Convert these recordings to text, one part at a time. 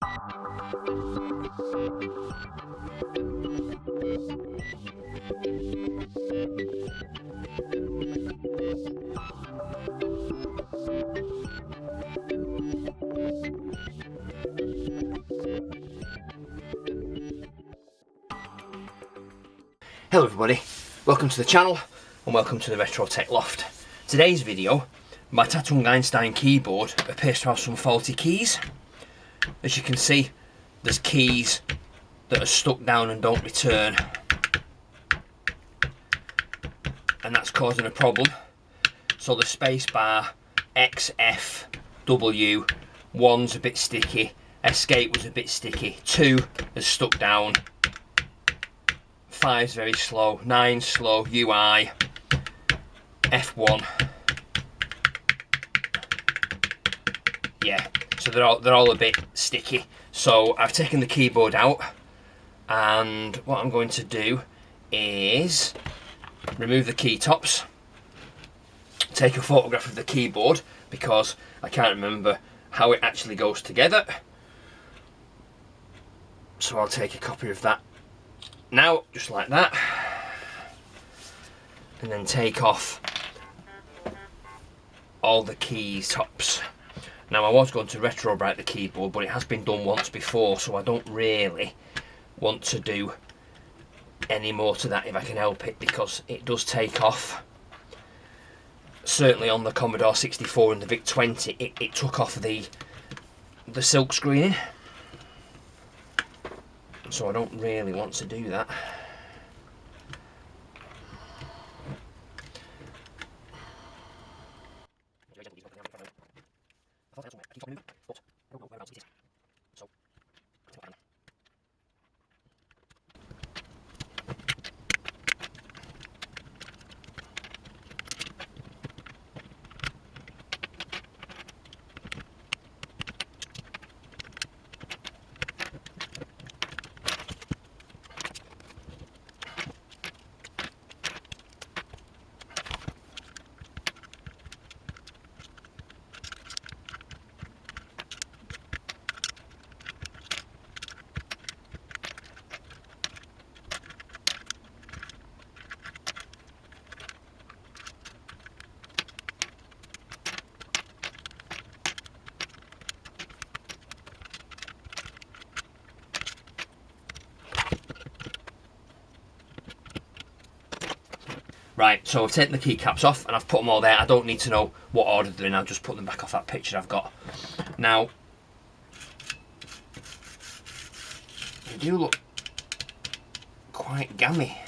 Hello everybody, welcome to the channel and welcome to the Retro Tech Loft. Today's video, my Tatung Einstein keyboard appears to have some faulty keys. As you can see, there's keys that are stuck down and don't return, and that's causing a problem. So the spacebar X, F, W, 1's a bit sticky, escape was a bit sticky, 2 is stuck down, 5's very slow, 9's slow, UI, F1. Yeah, so they're all a bit sticky. So I've taken the keyboard out, and what I'm going to do is remove the key tops, take a photograph of the keyboard because I can't remember how it actually goes together. So I'll take a copy of that now, just like that, and then take off all the keys tops. Now, I was going to retro bright the keyboard, but it has been done once before, so I don't really want to do any more to that if I can help it, because it does take off. Certainly on the Commodore 64 and the VIC-20, it took off the silk screening. So I don't really want to do that. Right, so I've taken the keycaps off and I've put them all there. I don't need to know what order they're in, I'll just put them back off that picture I've got. Now, they do look quite gammy,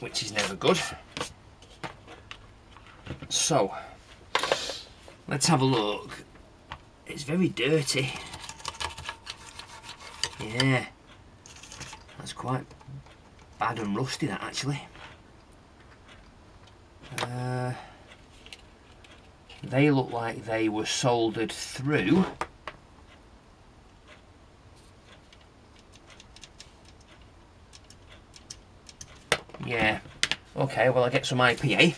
which is never good. So, let's have a look. It's very dirty. Yeah. That's quite bad and rusty, that, actually. They look like they were soldered through. Yeah. Okay, well, I'll get some IPA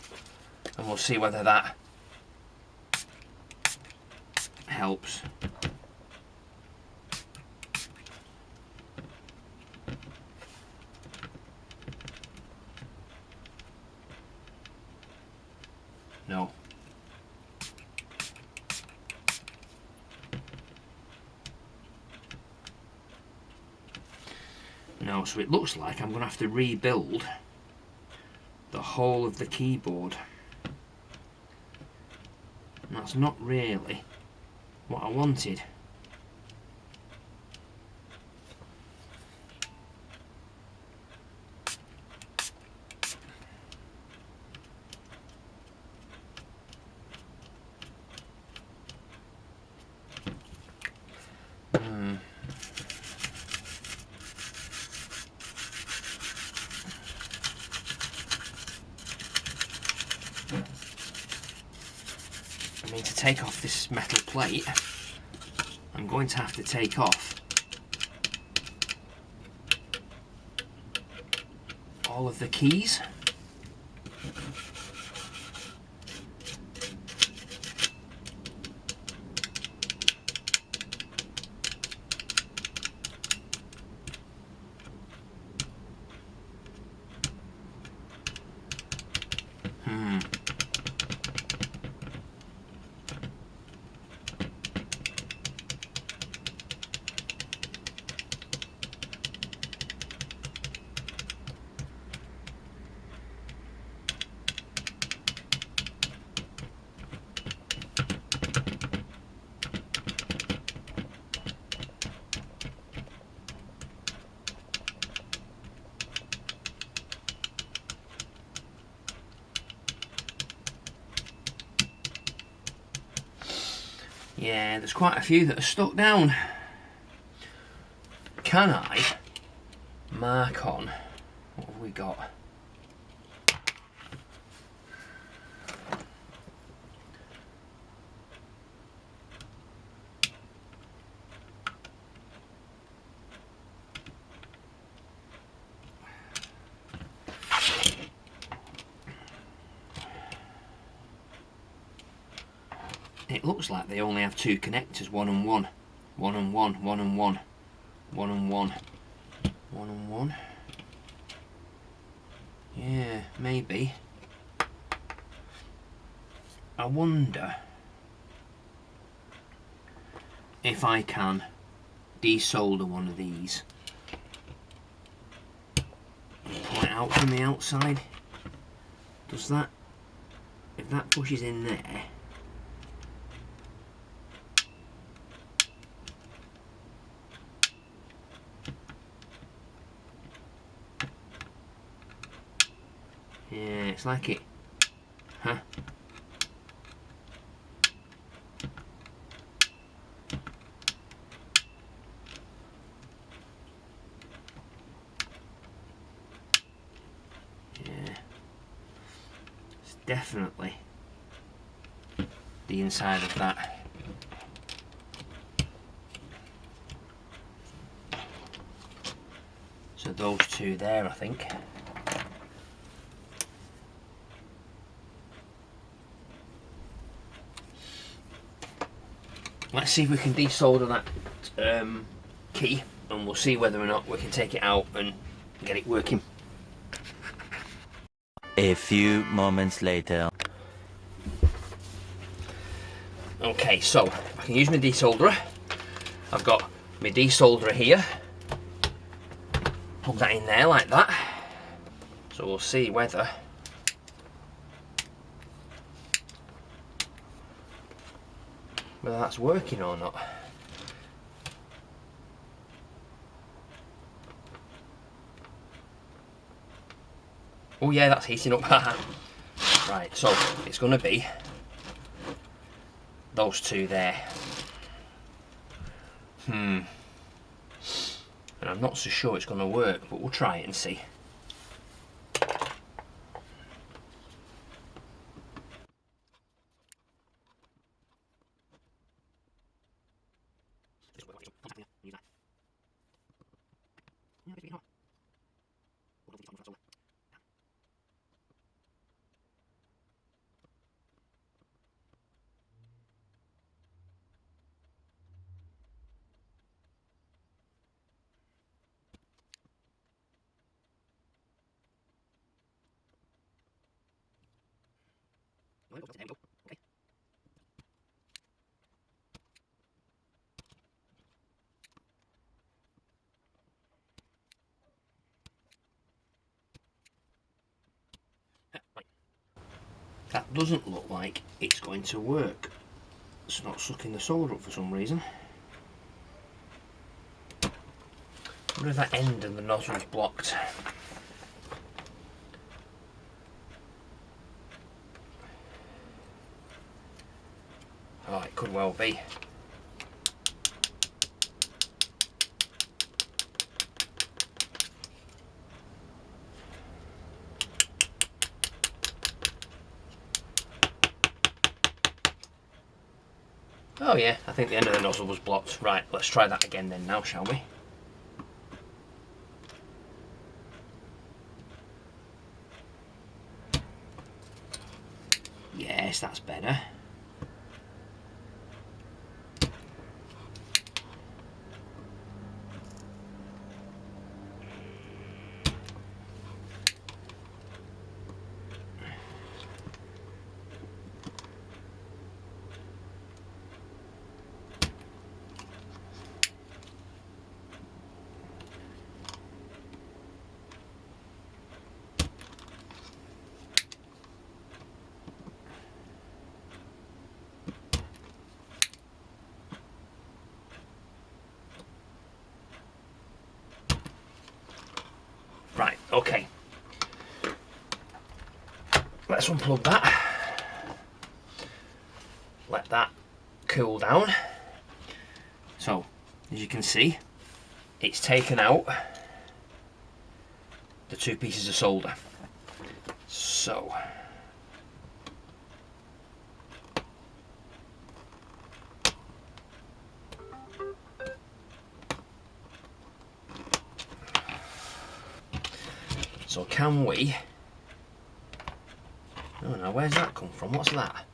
and we'll see whether that helps. No. No, so it looks like I'm going to have to rebuild the whole of the keyboard. And that's not really what I wanted. I mean, to take off this metal plate, I'm going to have to take off all of the keys. Yeah, there's quite a few that are stuck down. Can I mark on, what have we got? It looks like they only have two connectors, one and one. One and one, one and one. One and one. One and one. Yeah, maybe. I wonder if I can desolder one of these. Pull it out from the outside. Does that, if that pushes in there, yeah, it's like it, huh? Yeah, it's definitely the inside of that. So those two there, I think. Let's see if we can desolder that key, and we'll see whether or not we can take it out and get it working. A few moments later. Okay, so I can use my desolderer. I've got my desolderer here. Plug that in there like that. So we'll see whether that's working or not. Oh yeah, that's heating up. Right, so it's going to be those two there. And I'm not so sure it's going to work, but we'll try it and see. Okay. Right. That doesn't look like it's going to work. It's not sucking the solder up for some reason. I wonder if that end and the nozzle's blocked. Oh, it could well be. Oh yeah, I think the end of the nozzle was blocked. Right, let's try that again then now, shall we? Yes, that's better. Right, okay. Let's unplug that. Let that cool down. So, as you can see, it's taken out the 2 pieces of solder. So, can we... Oh no, where's that come from? What's that?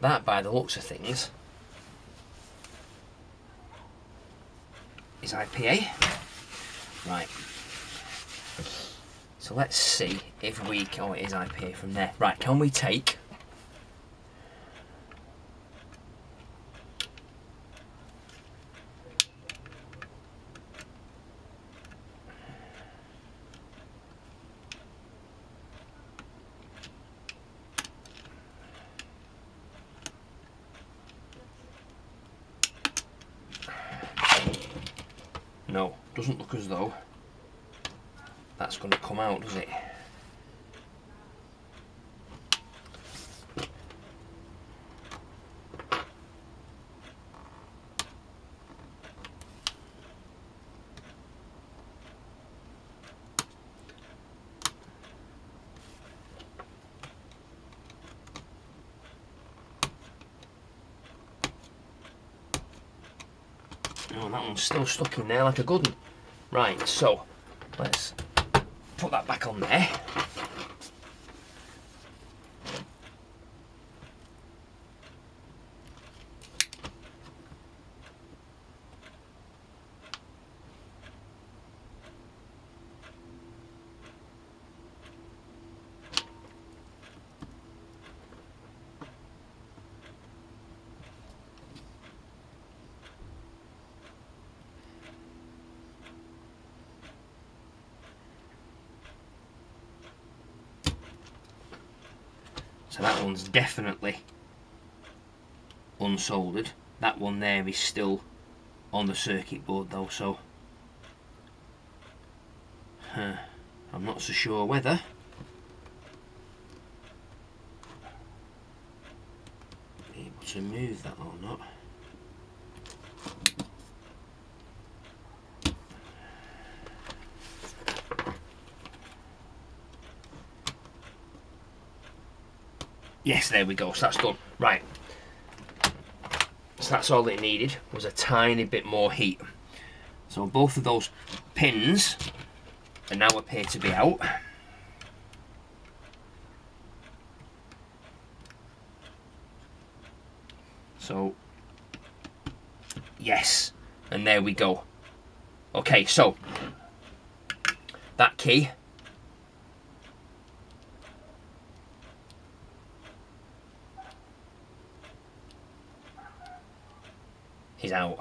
That, by the looks of things, is IPA. Right. So let's see if we can... Oh, it is IPA from there. Right, can we take... No, doesn't look as though that's going to come out, does it? Oh, that one's still stuck in there like a good one. Right, so let's put that back on there. So that one's definitely unsoldered. That one there is still on the circuit board though, so I'm not so sure whether I'm able to move that or not. Yes, there we go, so that's done. Right, so that's all it needed, was a tiny bit more heat. So both of those pins are now appear to be out. So, yes, and there we go. Okay, so that key is out,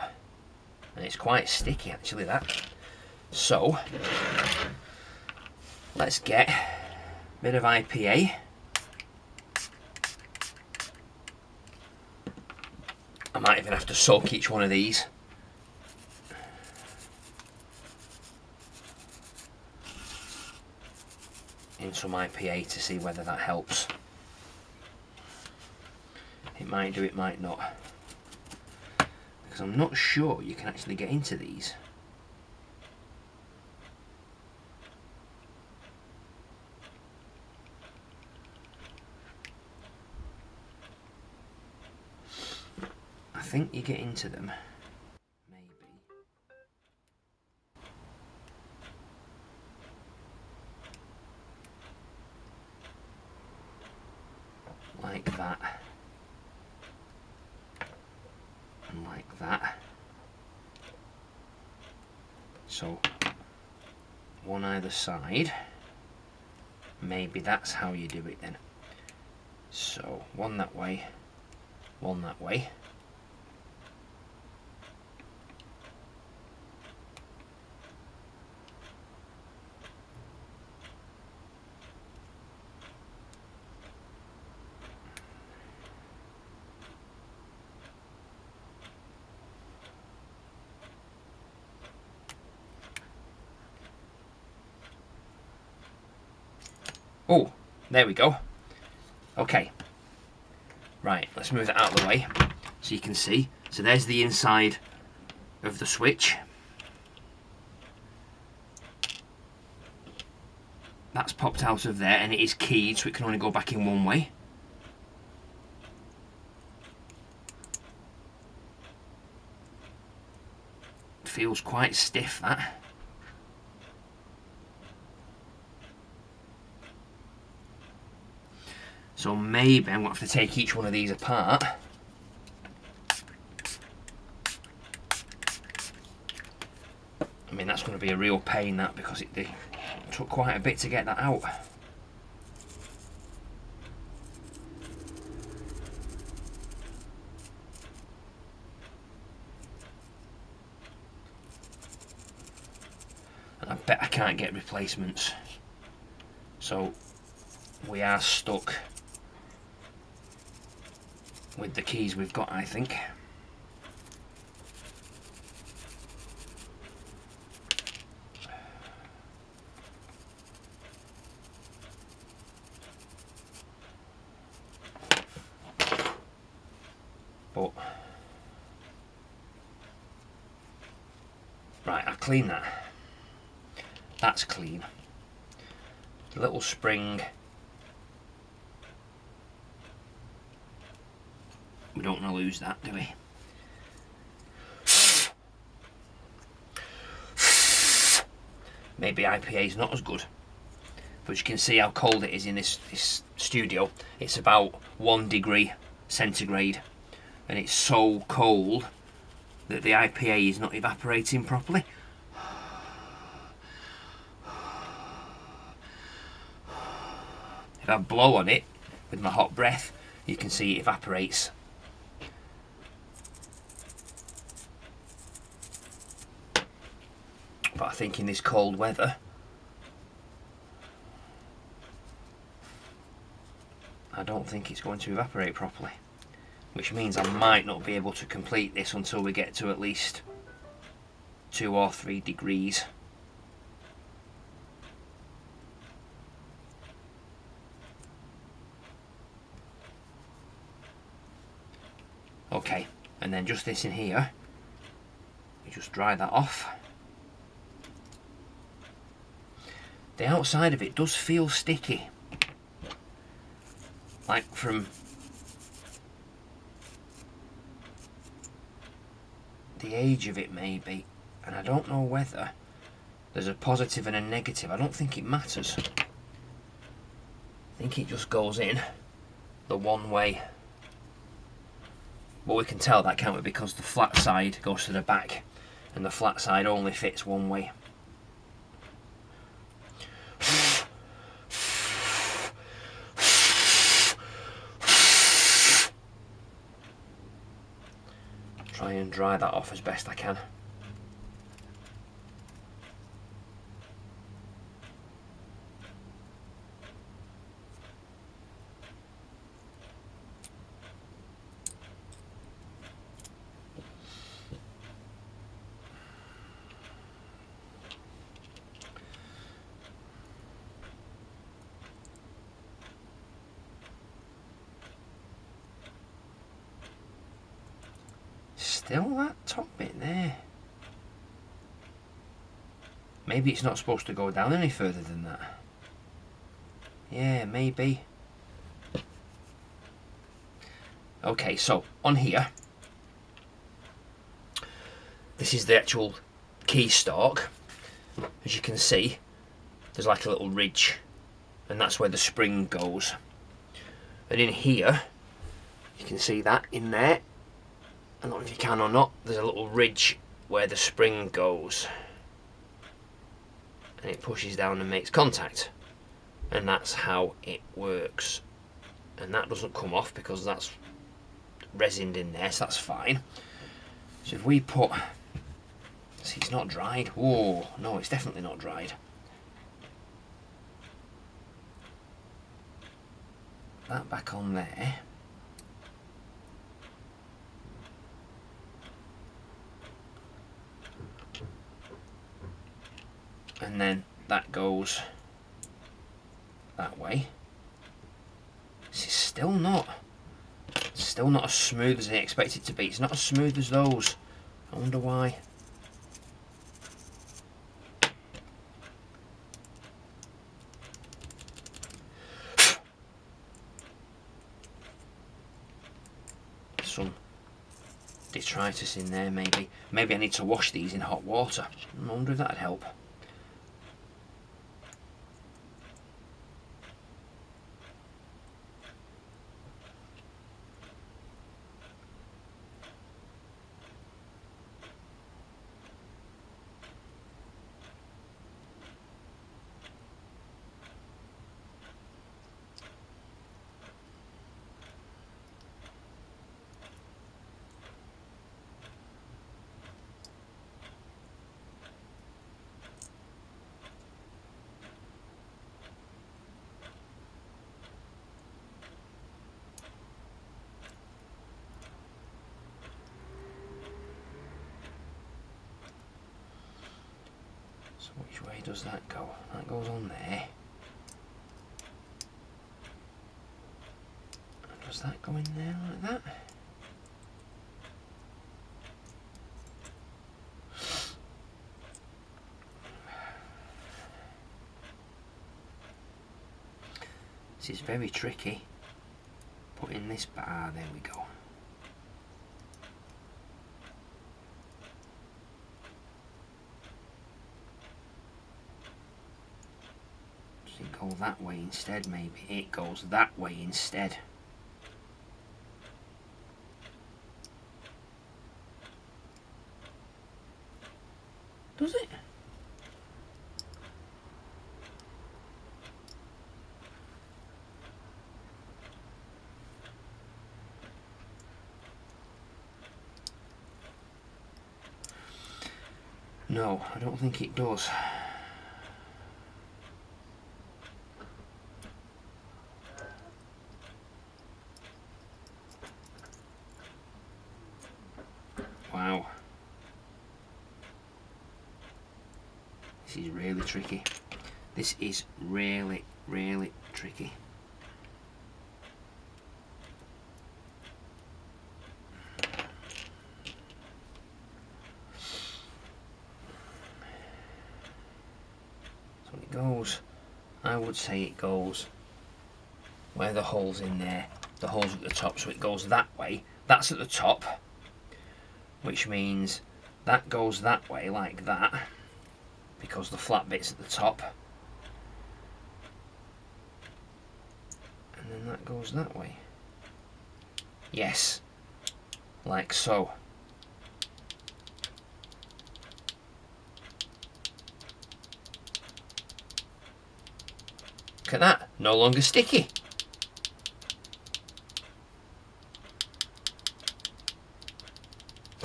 and it's quite sticky actually, that. So let's get a bit of IPA. I might even have to soak each one of these. In some IPA to see whether that helps. It might do, it might not. Because I'm not sure you can actually get into these. I think you get into them, maybe. Like that. And like that. So, one either side. Maybe that's how you do it then. So, one that way, one that way. Oh, there we go. Okay. Right, let's move that out of the way. So you can see, so there's the inside of the switch. That's popped out of there, and it is keyed, so it can only go back in one way. Feels quite stiff, that. So maybe I'm going to have to take each one of these apart. I mean, that's going to be a real pain, that, because it took quite a bit to get that out. And I bet I can't get replacements. So we are stuck with the keys we've got, I think. But right, I've cleaned that. That's clean. The little spring, we don't want to lose that, do we? Maybe IPA is not as good, but you can see how cold it is in this studio. It's about 1 degree centigrade, and it's so cold that the IPA is not evaporating properly. If I blow on it with my hot breath, you can see it evaporates. But I think in this cold weather, I don't think it's going to evaporate properly, which means I might not be able to complete this until we get to at least 2 or 3 degrees. Okay, and then just this in here, you just dry that off. The outside of it does feel sticky, like from the age of it maybe, and I don't know whether there's a positive and a negative. I don't think it matters. I think it just goes in the one way. But we can tell that, can't we, because the flat side goes to the back and the flat side only fits one way. Try and dry that off as best I can. Still that top bit there. Maybe it's not supposed to go down any further than that. Yeah, maybe. Okay, so on here, this is the actual key stalk. As you can see, there's like a little ridge, and that's where the spring goes. And in here, you can see that in there. I don't know if you can or not, there's a little ridge where the spring goes, and it pushes down and makes contact, and that's how it works. And that doesn't come off because that's resined in there, so that's fine. So if we put, see, it's not dried. Whoa, no, it's definitely not dried. That back on there. And then that goes that way. This is still not still not as smooth as I expect it to be. It's not as smooth as those. I wonder why. Some detritus in there, maybe. Maybe I need to wash these in hot water. I wonder if that'd help. So which way does that go? That goes on there. And does that go in there like that? This is very tricky. Putting this bar, there we go. Does it go that way instead? Maybe it goes that way instead. Does it? No, I don't think it does. Wow. This is really tricky. This is really, really tricky. So it goes, I would say it goes where the hole's in there. The hole's at the top, so it goes that way. That's at the top, which means that goes that way like that, because the flat bit's at the top, and then that goes that way. Yes, like so. Look at that, no longer sticky.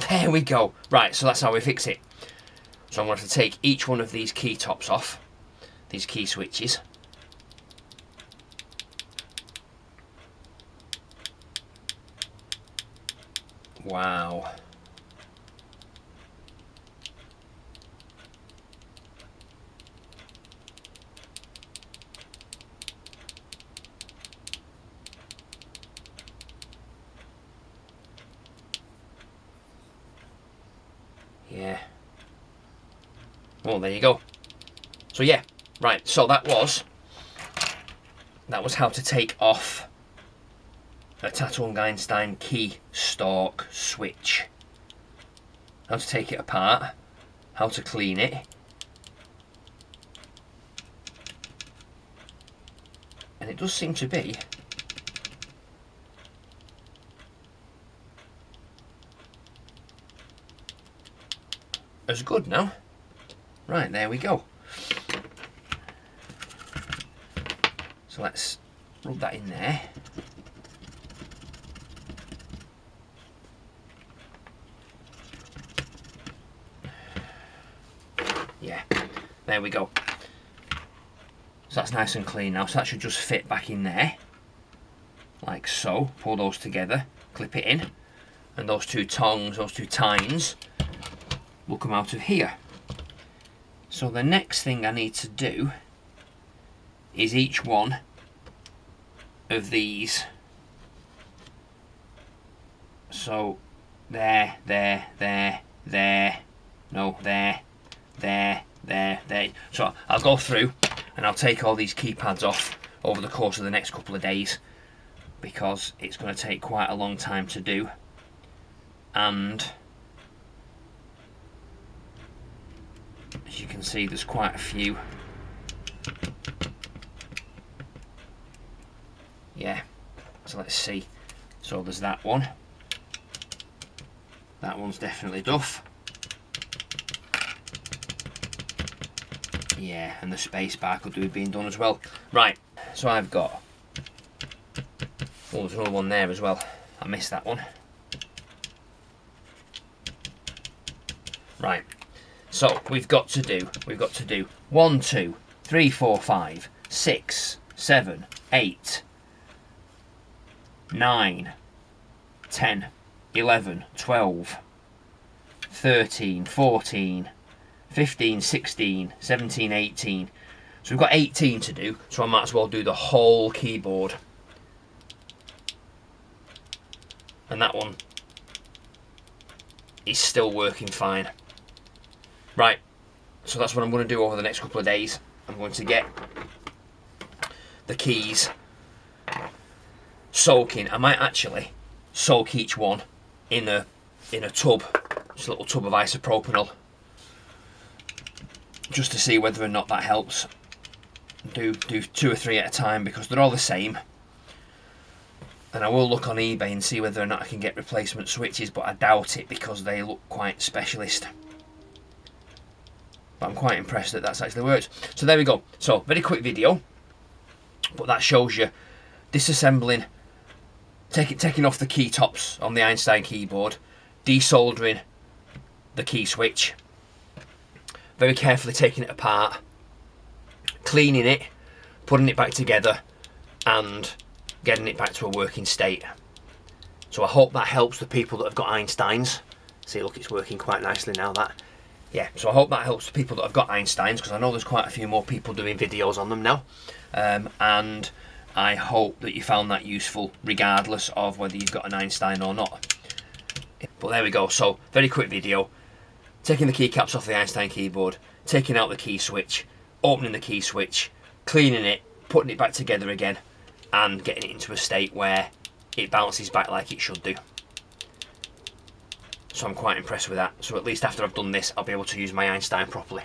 There we go. Right, so that's how we fix it. So I'm going to have to take each one of these key tops off, these key switches. Wow. Yeah. Well, there you go. So yeah, right, so that was how to take off a Tatung Einstein key stalk switch. How to take it apart, how to clean it, and it does seem to be as good now. Right, there we go. So let's rub that in there. Yeah, there we go. So that's nice and clean now, so that should just fit back in there, like so. Pull those together, clip it in, and those two tongs, those two tines, will come out of here. So the next thing I need to do is each one of these So there, no, there. So I'll go through and I'll take all these keypads off over the course of the next couple of days, because it's going to take quite a long time to do, and as you can see there's quite a few. Yeah, so let's see. So there's that one. That one's definitely duff. Yeah, and the space bar could do with being done as well. Right, so I've got... Oh, there's another one there as well. I missed that one. Right, so we've got to do 1, 2, 3, 4, 5, 6, 7, 8, 9, 10, 11, 12, 13, 14, 15, 16, 17, 18. So we've got 18 to do, so I might as well do the whole keyboard. And that one is still working fine. Right, so that's what I'm going to do over the next couple of days. I'm going to get the keys soaking. I might actually soak each one in a tub, just a little tub of isopropanol, just to see whether or not that helps. Do 2 or 3 at a time, because they're all the same. And I will look on eBay and see whether or not I can get replacement switches, but I doubt it because they look quite specialist. But I'm quite impressed that that's actually worked. So there we go. So very quick video, but that shows you disassembling, taking off the key tops on the Einstein keyboard, desoldering the key switch, very carefully taking it apart, cleaning it, putting it back together, and getting it back to a working state. So I hope that helps the people that have got Einsteins. See, look, it's working quite nicely now, that. Yeah, so I hope that helps the people that have got Einsteins, because I know there's quite a few more people doing videos on them now. And I hope that you found that useful, regardless of whether you've got an Einstein or not. But there we go. So, very quick video. Taking the keycaps off the Einstein keyboard, taking out the key switch, opening the key switch, cleaning it, putting it back together again, and getting it into a state where it bounces back like it should do. So I'm quite impressed with that. So at least after I've done this, I'll be able to use my Einstein properly.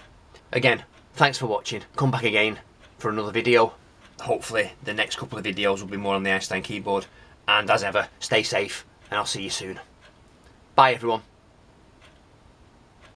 Again, thanks for watching. Come back again for another video. Hopefully the next couple of videos will be more on the Einstein keyboard. And as ever, stay safe, and I'll see you soon. Bye everyone.